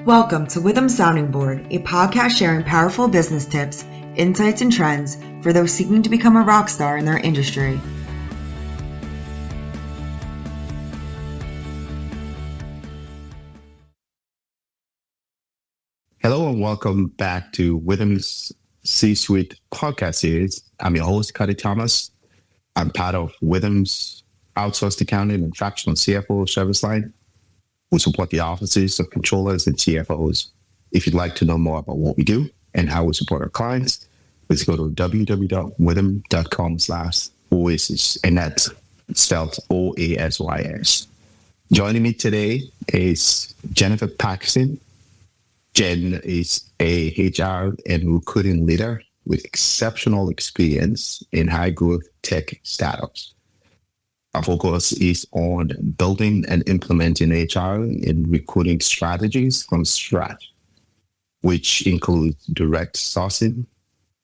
Welcome to Witham Sounding Board, a podcast sharing powerful business tips, insights, and trends for those seeking to become a rock star in their industry. Hello and welcome back to Witham's C-Suite podcast series. I'm your host, Cuddy Thomas. I'm part of Witham's outsourced accounting and fractional CFO service line. We support the offices of controllers and CFOs. If you'd like to know more about what we do and how we support our clients, please go to www.witham.com/oasis, and that's spelled OASYS. Joining me today is Jennifer Paxton. Jen is a HR and recruiting leader with exceptional experience in high-growth tech startups. Our focus is on building and implementing HR and recruiting strategies from scratch, which includes direct sourcing,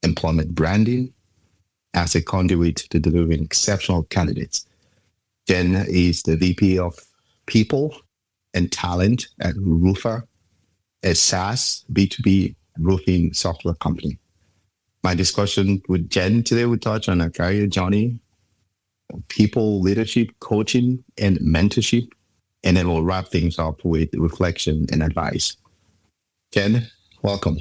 employment branding, as a conduit to delivering exceptional candidates. Jen is the VP of People and Talent at Roofr, a SaaS B2B roofing software company. My discussion with Jen today will touch on her career journey, people leadership, coaching, and mentorship, and then we'll wrap things up with reflection and advice. Jen, welcome.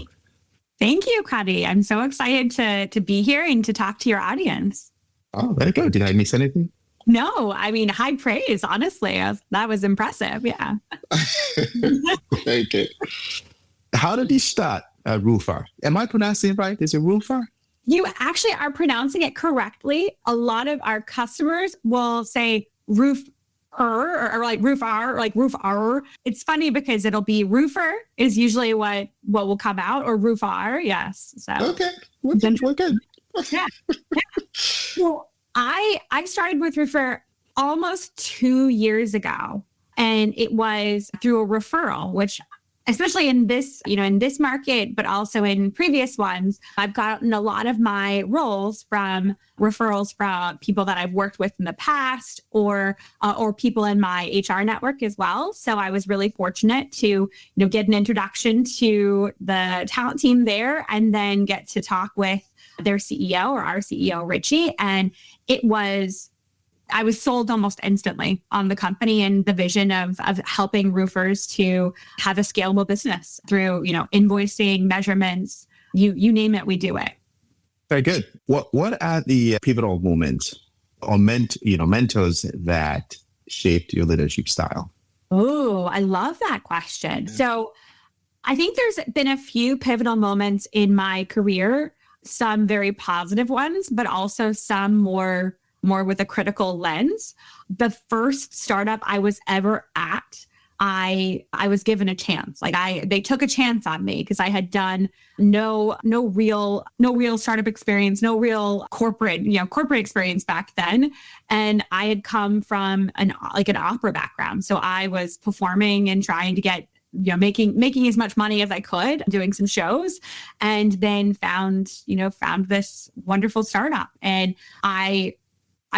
Thank you, Cuddy. I'm so excited to be here and to talk to your audience. Oh, very good. Did I miss anything? No, I mean, high praise, honestly. That was impressive. Yeah. Very good. How did you start at Roofr? Am I pronouncing it right? Is it Roofr? You actually are pronouncing it correctly. A lot of our customers will say roof or like roof R, like roof R. It's funny because it'll be roofer is usually what will come out, or roof R. Yes. So okay, we're good. Yeah. Well, I started with Roofr almost 2 years ago, and it was through a referral, which especially in this, in this market, but also in previous ones, I've gotten a lot of my roles from referrals from people that I've worked with in the past, or people in my HR network as well. So I was really fortunate to, get an introduction to the talent team there, and then get to talk with their CEO, or our CEO, Richie. And I was sold almost instantly on the company and the vision of helping roofers to have a scalable business through, invoicing, measurements, you name it, we do it. Very good. What are the pivotal moments or mentors that shaped your leadership style? Oh, I love that question. So I think there's been a few pivotal moments in my career, some very positive ones, but also some more with a critical lens. The first startup I was ever at, I was given a chance. They took a chance on me because I had done no real startup experience, no real corporate experience back then. And I had come from an opera background. So I was performing and trying to get making as much money as I could, doing some shows, and then found this wonderful startup. And I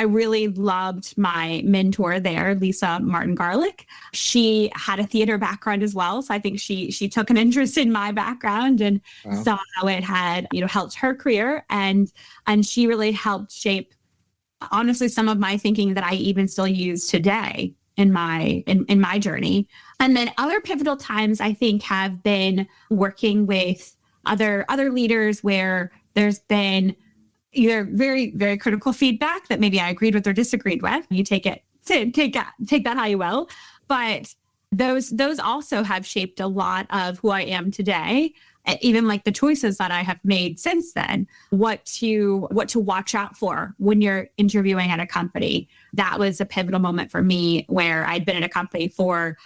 really loved my mentor there, Lisa Martin Garlick. She had a theater background as well. So I think she took an interest in my background and saw how it had, helped her career. And she really helped shape, honestly, some of my thinking that I even still use today in my journey. And then other pivotal times, I think, have been working with other leaders where there's been either very, very critical feedback that maybe I agreed with or disagreed with. You take that how you will. But those also have shaped a lot of who I am today, even like the choices that I have made since then, what to watch out for when you're interviewing at a company. That was a pivotal moment for me, where I'd been at a company for,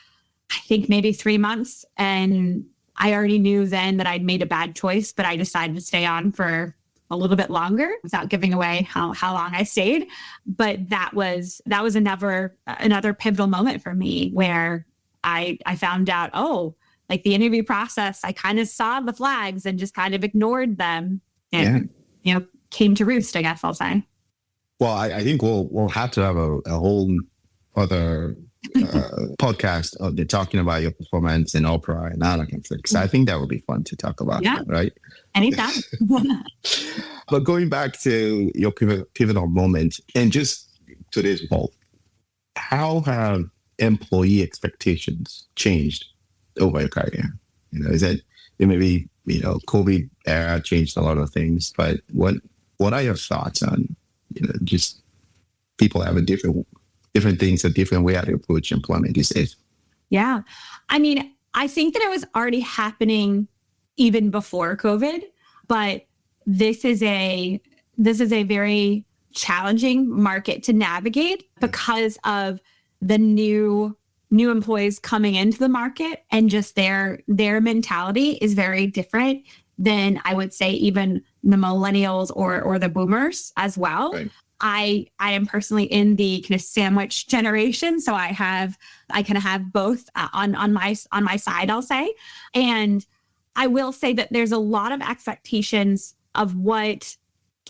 I think, maybe 3 months. And I already knew then that I'd made a bad choice, but I decided to stay on for a little bit longer without giving away how long I stayed. But that was another pivotal moment for me, where I found out, like the interview process, I kind of saw the flags and just kind of ignored them, and came to roost, I guess I'll say. Well, I think we'll have to have a whole other podcast, they're talking about your performance in Oprah and all that kind of thing. So I think that would be fun to talk about, Yeah. right? Anytime. But going back to your pivotal moment and just today's poll, how have employee expectations changed over your career? Is that maybe COVID era changed a lot of things, but what are your thoughts on just people having different things, a different way how to approach employment these days? Yeah. I mean, I think that it was already happening even before COVID, but this is a very challenging market to navigate because of the new employees coming into the market, and just their mentality is very different than, I would say, even the millennials or the boomers as well. Right. I am personally in the kind of sandwich generation, so I kind of have both on my side, I'll say. And I will say that there's a lot of expectations of what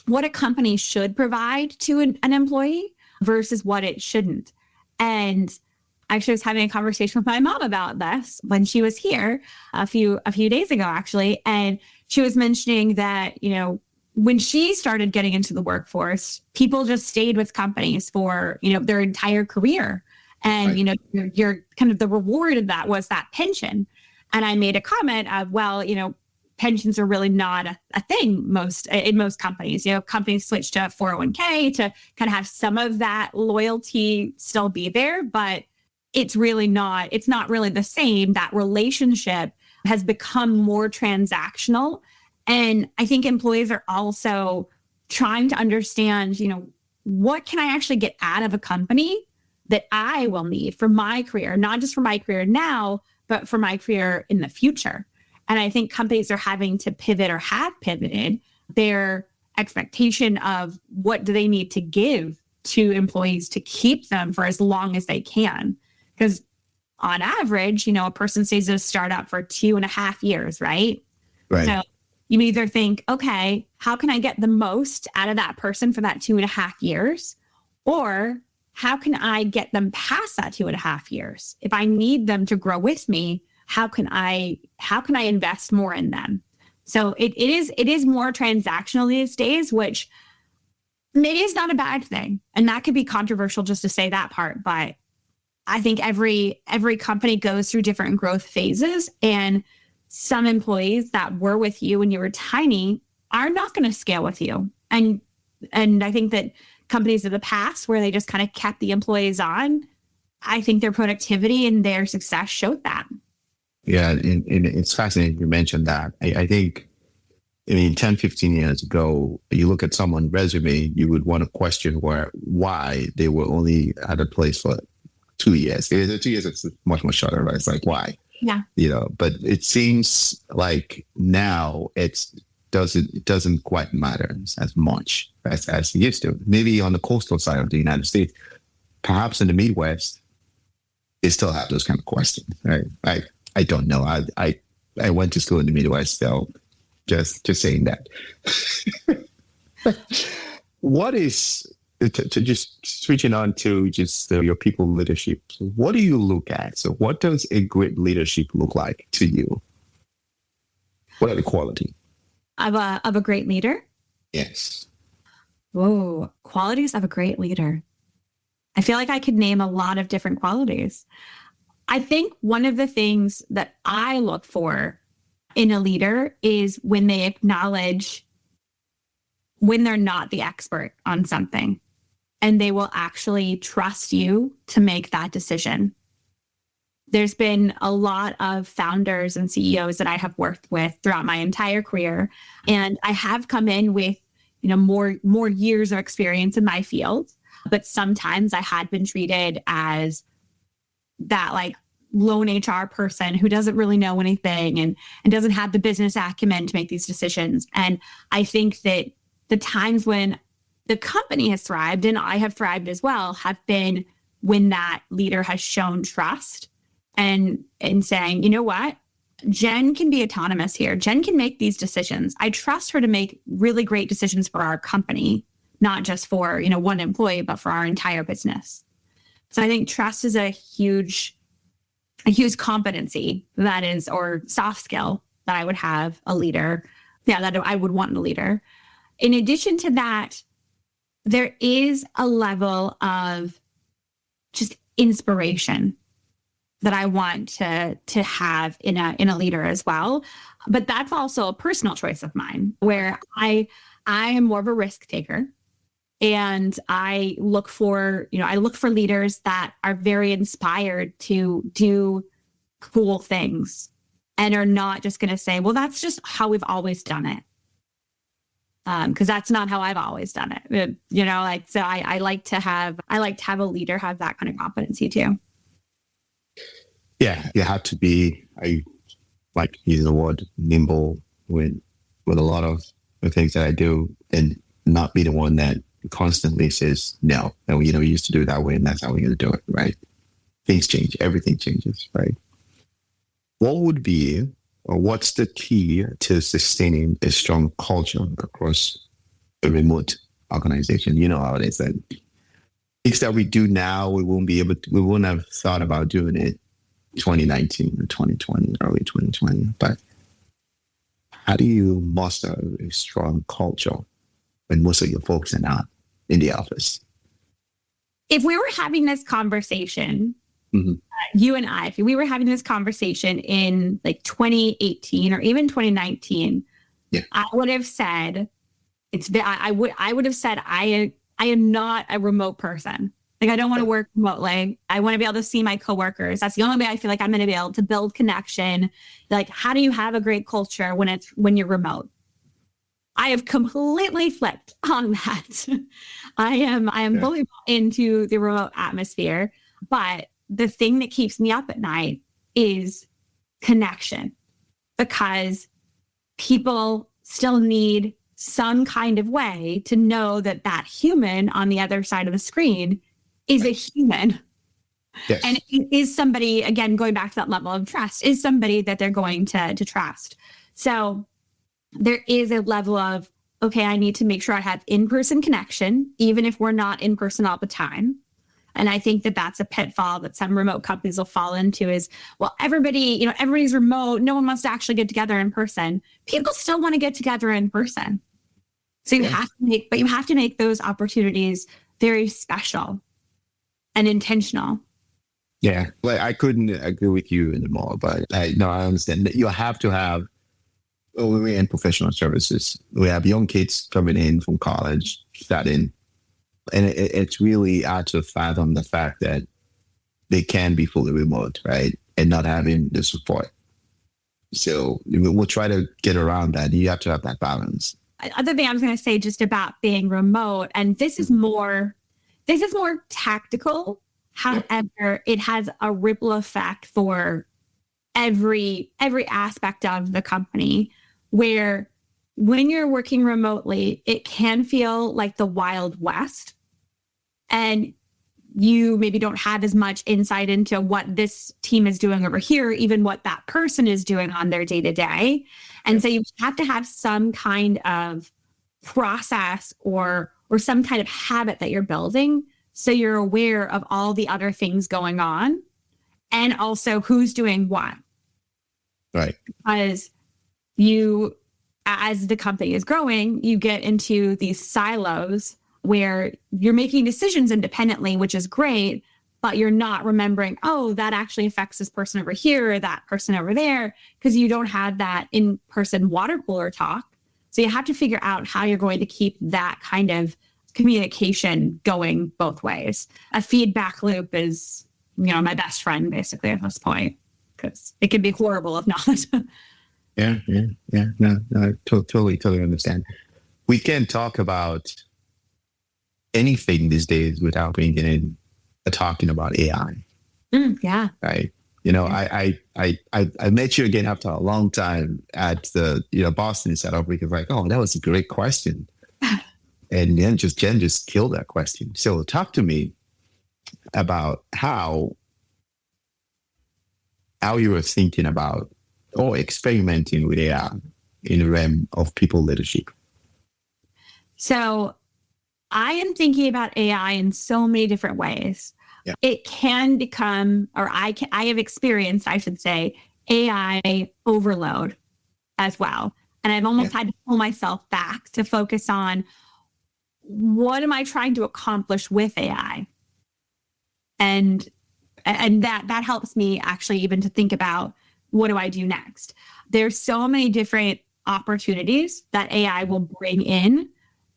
a company should provide to an employee versus what it shouldn't. And actually, I was having a conversation with my mom about this when she was here a few days ago, actually, and she was mentioning that when she started getting into the workforce, people just stayed with companies for, their entire career. And, right. You're kind of the reward of that was that pension. And I made a comment of, well, pensions are really not a thing in most companies. Companies switch to 401k to kind of have some of that loyalty still be there, but it's not really the same. That relationship has become more transactional. And I think employees are also trying to understand, what can I actually get out of a company that I will need for my career, not just for my career now, but for my career in the future. And I think companies are having to pivot or have pivoted their expectation of what do they need to give to employees to keep them for as long as they can. Because on average, a person stays at a startup for 2.5 years, right? Right. So you either think, okay, how can I get the most out of that person for that 2.5 years? Or how can I get them past that 2.5 years? If I need them to grow with me, how can I invest more in them? So it is more transactional these days, which maybe is not a bad thing. And that could be controversial just to say that part, but I think every company goes through different growth phases, and some employees that were with you when you were tiny are not going to scale with you. And I think that companies of the past where they just kind of kept the employees on, I think their productivity and their success showed that. Yeah, and it's fascinating you mentioned that. I think, 10, 15 years ago, you look at someone's resume, you would want to question why they were only at a place for 2 years. 2 years, it's much more shorter, right? It's like, why? Yeah. But it seems like now it doesn't quite matter as much as it used to. Maybe on the coastal side of the United States, perhaps in the Midwest, they still have those kind of questions. Right? I don't know. I went to school in the Midwest, so just saying that. What is to just switching on to just your people leadership? What do you look at? So, what does a great leadership look like to you? What are the qualities Of a great leader? Yes. Whoa, qualities of a great leader. I feel like I could name a lot of different qualities. I think one of the things that I look for in a leader is when they acknowledge when they're not the expert on something, and they will actually trust you to make that decision. There's been a lot of founders and CEOs that I have worked with throughout my entire career, and I have come in with, more years of experience in my field, but sometimes I had been treated as that lone HR person who doesn't really know anything and doesn't have the business acumen to make these decisions. And I think that the times when the company has thrived, and I have thrived as well, have been when that leader has shown trust and saying, you know what, Jen can be autonomous here. Jen can make these decisions. I trust her to make really great decisions for our company, not just for, one employee, but for our entire business. So I think trust is a huge competency that is, or soft skill that I would have a leader. Yeah, that I would want in a leader. In addition to that, there is a level of just inspiration that I want to have in a leader as well. But that's also a personal choice of mine, where I am more of a risk taker. And I look for leaders that are very inspired to do cool things and are not just going to say, well, that's just how we've always done it. Because that's not how I've always done it. So I like to have a leader have that kind of competency too. Yeah, you have to be, I like using the word nimble with a lot of the things that I do, and not be the one that constantly says no. And we used to do it that way, and that's how we're going to do it, right? Things change, everything changes, right? What would be, or what's the key to sustaining a strong culture across a remote organization? You know how it is that things that we do now, we wouldn't have thought about doing it 2019 or 2020, early 2020. But how do you muster a strong culture when most of your folks are not in the office? If we were having this conversation, you and I, if we were having this conversation in like 2018 or even 2019, I would have said I would have said I am not a remote person. Like, I don't want to work remotely. I want to be able to see my coworkers. That's the only way I feel like I'm going to be able to build connection. Like, how do you have a great culture when you're remote? I have completely flipped on that. I am fully into the remote atmosphere, but the thing that keeps me up at night is connection, because people still need some kind of way to know that that human on the other side of the screen is a human. Yes. And is somebody, again, going back to that level of trust, is somebody that they're going to trust. So there is a level of, okay, I need to make sure I have in-person connection, even if we're not in person all the time. And I think that that's a pitfall that some remote companies will fall into is, well, everybody's remote. No one wants to actually get together in person. People still want to get together in person. So you have to make those opportunities very special and intentional. Yeah, like I couldn't agree with you anymore, but I understand that you have to have, when we're in professional services, we have young kids coming in from college, studying, and it's really hard to fathom the fact that they can be fully remote, right? And not having the support. So we'll try to get around that. You have to have that balance. Other thing I was going to say just about being remote, and this is more tactical. However, it has a ripple effect for every aspect of the company, where when you're working remotely, it can feel like the Wild West, and you maybe don't have as much insight into what this team is doing over here, even what that person is doing on their day-to-day. And so you have to have some kind of process or some kind of habit that you're building, so you're aware of all the other things going on and also who's doing what. Right. Because you, as the company is growing, you get into these silos where you're making decisions independently, which is great, but you're not remembering, oh, that actually affects this person over here or that person over there, because you don't have that in-person water cooler talk. So you have to figure out how you're going to keep that kind of communication going both ways. A feedback loop is, my best friend basically at this point, because it can be horrible if not. Yeah. No, I totally understand. We can't talk about anything these days without bringing in talking about AI. Yeah. Right. I met you again after a long time at the Boston setup, because like, oh, that was a great question. And then Jen just killed that question. So talk to me about how you were thinking about or experimenting with AI in the realm of people leadership. So I am thinking about AI in so many different ways. it can become, or I have experienced, I should say, AI overload as well. And I've almost had to pull myself back to focus on what am I trying to accomplish with AI? And that helps me actually even to think about what do I do next? There's so many different opportunities that AI will bring in,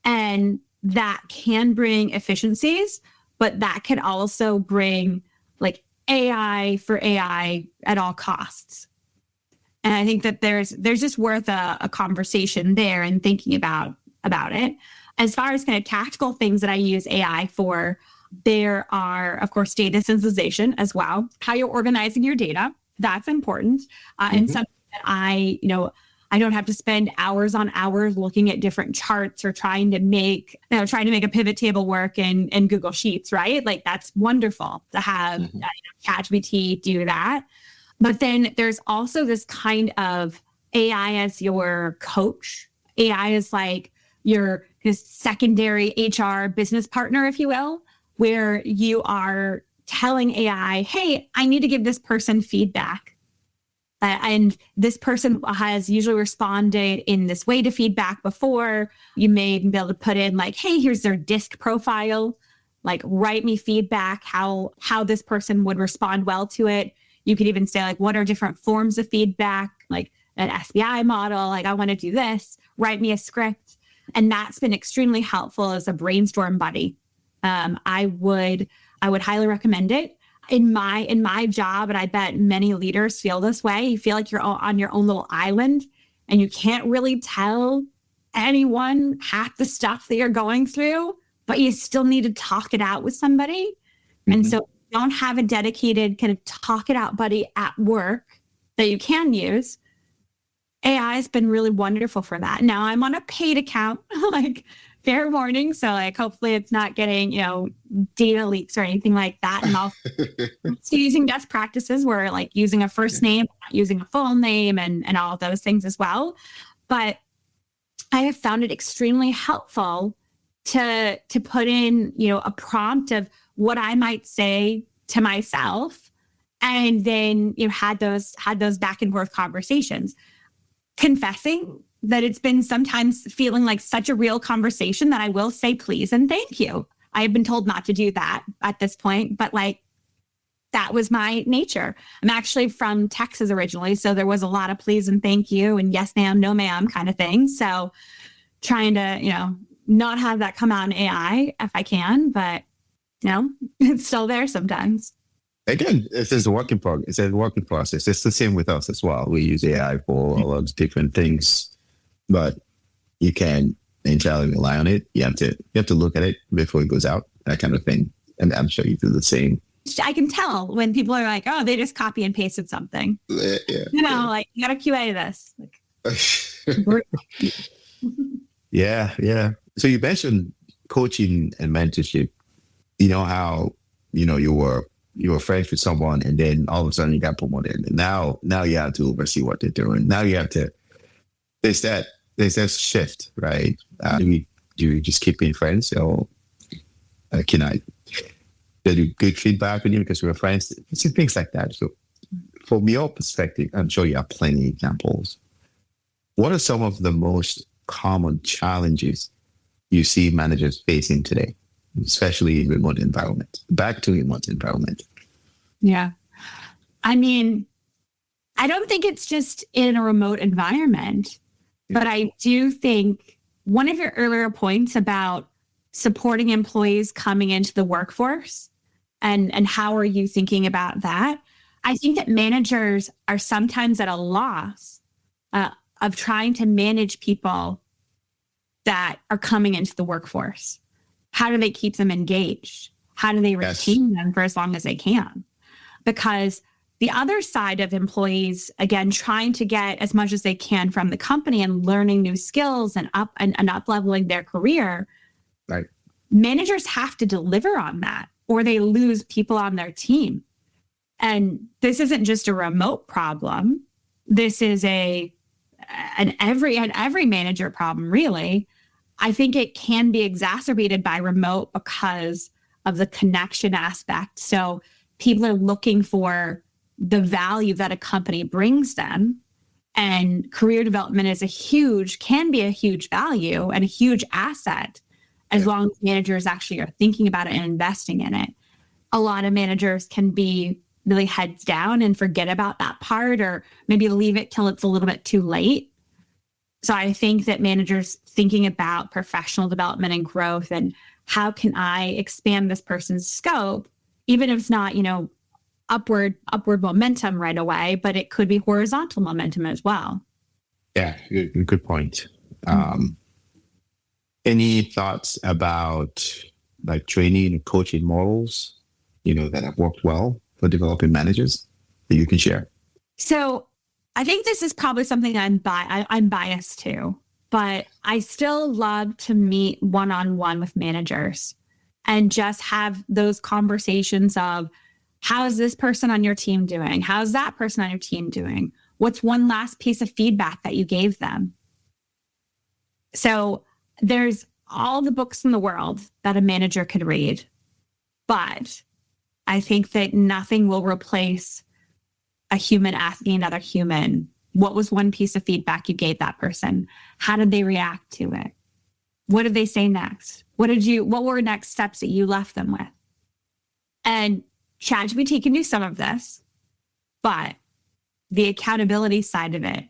and that can bring efficiencies, but that can also bring like AI for AI at all costs. And I think that there's just worth a conversation there and thinking about it. As far as kind of tactical things that I use AI for, there are, of course, data synthesization as well. How you're organizing your data, that's important. And something that I don't have to spend hours on hours looking at different charts or trying to make a pivot table work in Google Sheets, right? Like that's wonderful to have ChatGPT do that. But then there's also this kind of AI as your coach. AI is like your secondary HR business partner, if you will, where you are telling AI, hey, I need to give this person feedback. And this person has usually responded in this way to feedback before. You may be able to put in like, hey, here's their DISC profile. Like, write me feedback, how this person would respond well to it. You could even say like, what are different forms of feedback? Like an SBI model, like I want to do this, write me a script. And that's been extremely helpful as a brainstorm buddy. I would highly recommend it. In my job, and I bet many leaders feel this way, you feel like you're on your own little island and you can't really tell anyone half the stuff that you're going through, but you still need to talk it out with somebody. And so don't have a dedicated kind of talk it out buddy at work that you can use. AI has been really wonderful for that. Now I'm on a paid account, like fair warning. So like, hopefully it's not getting, data leaks or anything like that. And also using best practices where like using a first name, not using a full name and all of those things as well. But I have found it extremely helpful to put in, a prompt of what I might say to myself, and then had those back and forth conversations, confessing that it's been sometimes feeling like such a real conversation that I will say please and thank you. I have been told not to do that at this point, but like that was my nature. I'm actually from Texas originally, so there was a lot of please and thank you and yes ma'am, no ma'am kind of thing. So trying to, not have that come out in AI if I can, but it's still there sometimes. Again, it's a working progress. It's a working process. It's the same with us as well. We use AI for a lot of different things, but you can't entirely rely on it. You have to look at it before it goes out, that kind of thing. And I'm sure you do the same. I can tell when people are like, oh, they just copy and pasted something. Like you got to QA this. Yeah. So you mentioned coaching and mentorship. You know how, you were friends with someone and then all of a sudden you got promoted. And now you have to oversee what they're doing. Now you have to, there's that shift, right? Do you just keep being friends, or can I do good feedback with you because we're friends? See, things like that. So from your perspective, I'm sure you have plenty of examples. What are some of the most common challenges you see managers facing today, especially in remote environment? Back to remote environment. Yeah. I mean, I don't think it's just in a remote environment, but I do think one of your earlier points about supporting employees coming into the workforce and how are you thinking about that? I think that managers are sometimes at a loss of trying to manage people that are coming into the workforce. How do they keep them engaged? How do they retain them for as long as they can? Because the other side of employees, again, trying to get as much as they can from the company and learning new skills and up-leveling their career, right? Managers have to deliver on that or they lose people on their team. And this isn't just a remote problem. This is an every manager problem, really. I think it can be exacerbated by remote because of the connection aspect. So people are looking for the value that a company brings them. And career development can be a huge value and a huge asset as long as managers actually are thinking about it and investing in it. A lot of managers can be really heads down and forget about that part, or maybe leave it till it's a little bit too late. So I think that managers thinking about professional development and growth and how can I expand this person's scope, even if it's not, upward momentum right away, but it could be horizontal momentum as well. Yeah, good point. Any thoughts about like training and coaching models, that have worked well for developing managers that you can share? So I think this is probably something I'm biased to, but I still love to meet one-on-one with managers and just have those conversations of, how's this person on your team doing? How's that person on your team doing? What's one last piece of feedback that you gave them? So there's all the books in the world that a manager could read, but I think that nothing will replace a human asking another human, what was one piece of feedback you gave that person? How did they react to it? What did they say next? What were next steps that you left them with? And ChatGPT can do some of this, but the accountability side of it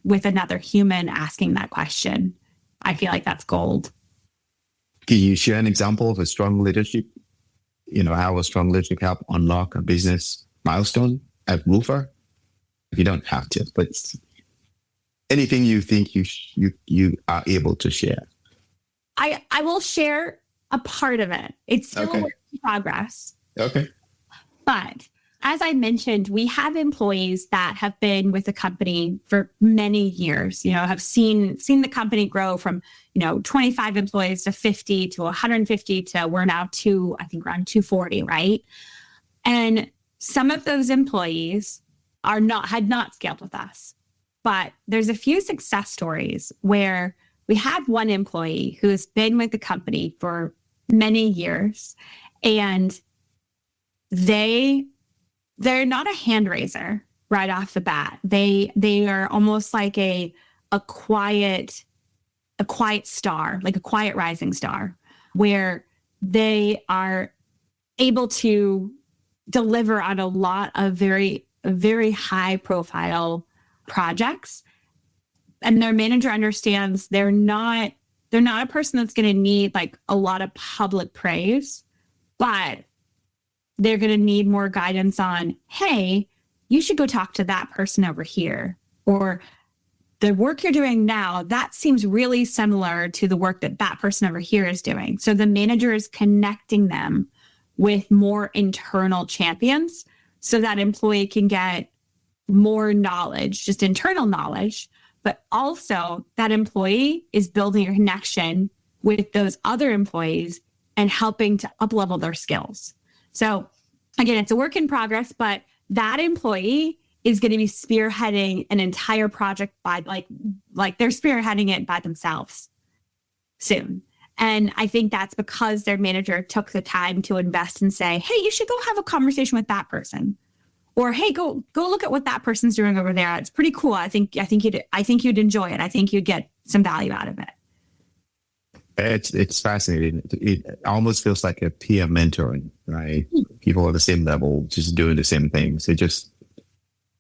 with another human asking that question, I feel like that's gold. Can you share an example of a strong leadership? How a strong leadership help unlock a business milestone at Woofer? You don't have to, but anything you think you are able to share. I will share a part of it. It's still a work in progress. Okay. But as I mentioned, we have employees that have been with the company for many years, have seen the company grow from, 25 employees to 50 to 150 to we're now around 240, right? And some of those employees had not scaled with us. But there's a few success stories where we had one employee who has been with the company for many years, and they're not a hand raiser right off the bat. They are almost like a quiet star, like a quiet rising star, where they are able to deliver on a lot of very, very high profile projects. And their manager understands they're not a person that's going to need like a lot of public praise, but they're going to need more guidance on, hey, you should go talk to that person over here. Or the work you're doing now, that seems really similar to the work that person over here is doing. So the manager is connecting them with more internal champions so that employee can get more knowledge, just internal knowledge, but also that employee is building a connection with those other employees and helping to up-level their skills. So again, it's a work in progress, but that employee is going to be spearheading an entire project by like they're spearheading it by themselves soon. And I think that's because their manager took the time to invest and say, hey, you should go have a conversation with that person. Or, hey, go look at what that person's doing over there. It's pretty cool. I think you'd enjoy it. I think you'd get some value out of it. It's fascinating. It almost feels like a peer mentoring, right? People at the same level, just doing the same things. It just,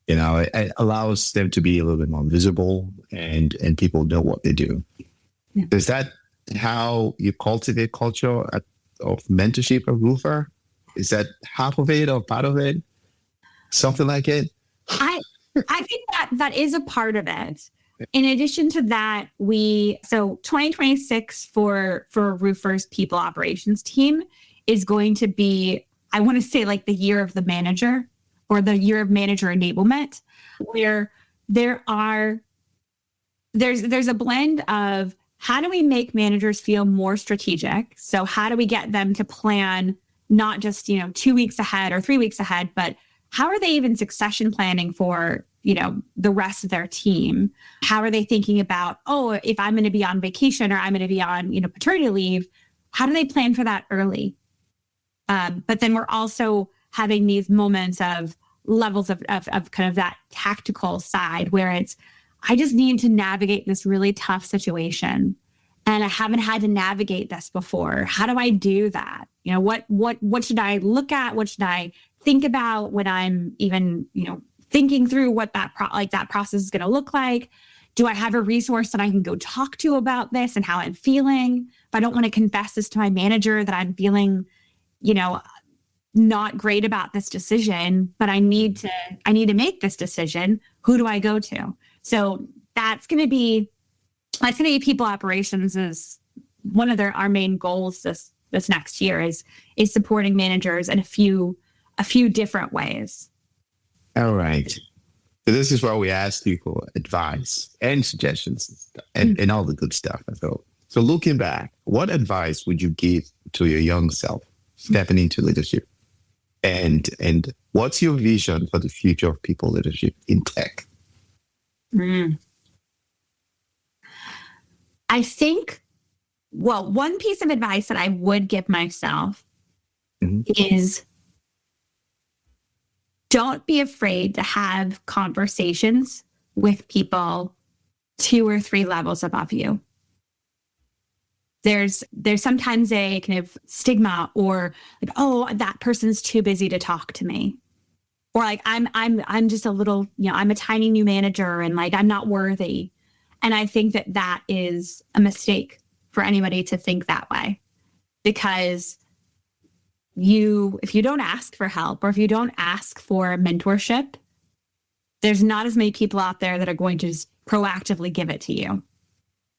it allows them to be a little bit more visible and people know what they do. Yeah. Is that how you cultivate culture of mentorship at Woofer? Is that half of it or part of it? Something like it? I think that is a part of it. In addition to that, 2026 for Woofer's people operations team is going to be, I want to say like the year of the manager or the year of manager enablement, where there's a blend of how do we make managers feel more strategic? So how do we get them to plan not just, 2 weeks ahead or 3 weeks ahead, but how are they even succession planning for, the rest of their team? How are they thinking about, if I'm going to be on vacation or I'm going to be on, paternity leave, how do they plan for that early? But then we're also having these moments of levels of kind of that tactical side where it's, I just need to navigate this really tough situation. And I haven't had to navigate this before. How do I do that? You know, what should I look at? What should I think about when I'm even, thinking through what that process is going to look like? Do I have a resource that I can go talk to about this and how I'm feeling? If I don't want to confess this to my manager that I'm feeling, not great about this decision, but I need to make this decision. Who do I go to? So that's going to be people operations is one of our main goals this next year is supporting managers in a few different ways. All right. So this is where we ask people advice and suggestions and all the good stuff. So looking back, what advice would you give to your young self stepping into leadership? And what's your vision for the future of people leadership in tech? I think, one piece of advice that I would give myself is don't be afraid to have conversations with people 2 or 3 levels above you. There's sometimes a kind of stigma or like, oh, that person's too busy to talk to me. Or like, I'm just a little, I'm a tiny new manager and like, I'm not worthy. And I think that is a mistake for anybody to think that way, because if you don't ask for help or if you don't ask for mentorship, there's not as many people out there that are going to just proactively give it to you.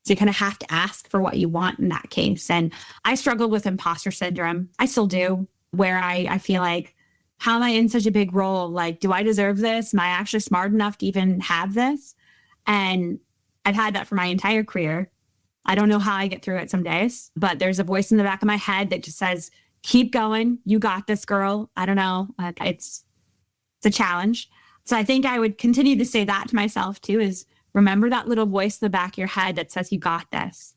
So you kind of have to ask for what you want in that case. And I struggled with imposter syndrome. I still do, where I feel like, how am I in such a big role? Like, do I deserve this? Am I actually smart enough to even have this? And I've had that for my entire career. I don't know how I get through it some days, but there's a voice in the back of my head that just says, keep going. You got this, girl. I don't know. It's a challenge. So I think I would continue to say that to myself too, is remember that little voice in the back of your head that says you got this,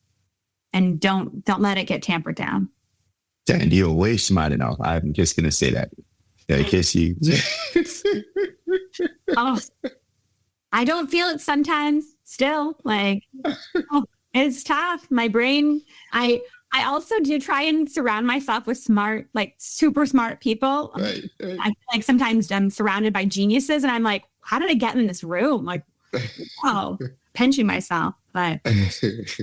and don't let it get tampered down. Dan, you're way smart enough. I'm just going to say that in case you... Oh, I don't feel it sometimes still. Like, it's tough. My brain, I also do try and surround myself with smart, like super smart people. Right. I feel like sometimes I'm surrounded by geniuses and I'm like, how did I get in this room? Like, wow, pinching myself. But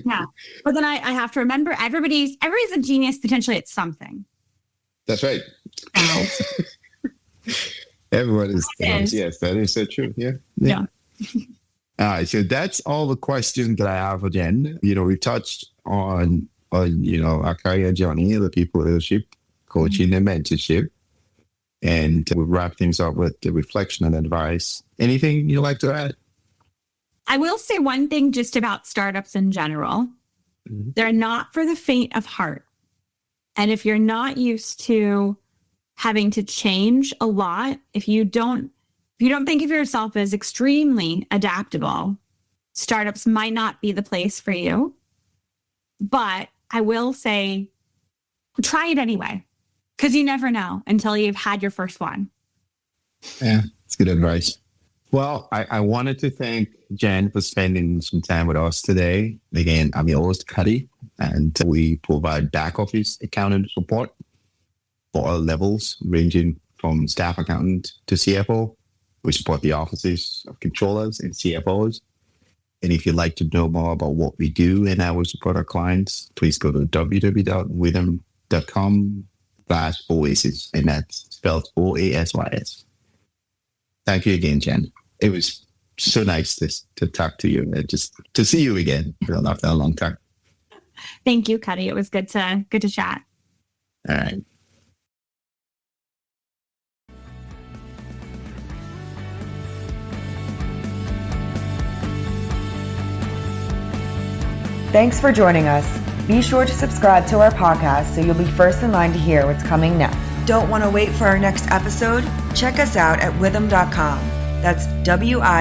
yeah. But then I have to remember everybody's a genius potentially at something. That's right. Everyone is. Yes, that is so true. Yeah. All right. So that's all the questions that I have for Jen. We touched on our career journey, the people leadership, coaching and mentorship. And we'll wrap things up with the reflection and advice. Anything you'd like to add? I will say one thing just about startups in general. Mm-hmm. They're not for the faint of heart. And if you're not used to having to change a lot, if you don't think of yourself as extremely adaptable, startups might not be the place for you. But I will say, try it anyway, because you never know until you've had your first one. Yeah, it's good advice. Well, I wanted to thank Jen for spending some time with us today. Again, I'm your host, Cuddy, and we provide back office accounting support for all levels, ranging from staff accountant to CFO. We support the offices of controllers and CFOs. And if you'd like to know more about what we do and how we support our clients, please go to www.withum.com/Oasis, and that's spelled OASYS. Thank you again, Jen. It was so nice to talk to you and just to see you again after a long time. Thank you, Cuddy. It was good to chat. All right. Thanks for joining us. Be sure to subscribe to our podcast so you'll be first in line to hear what's coming next. Don't want to wait for our next episode? Check us out at withum.com. That's WITHUM.com.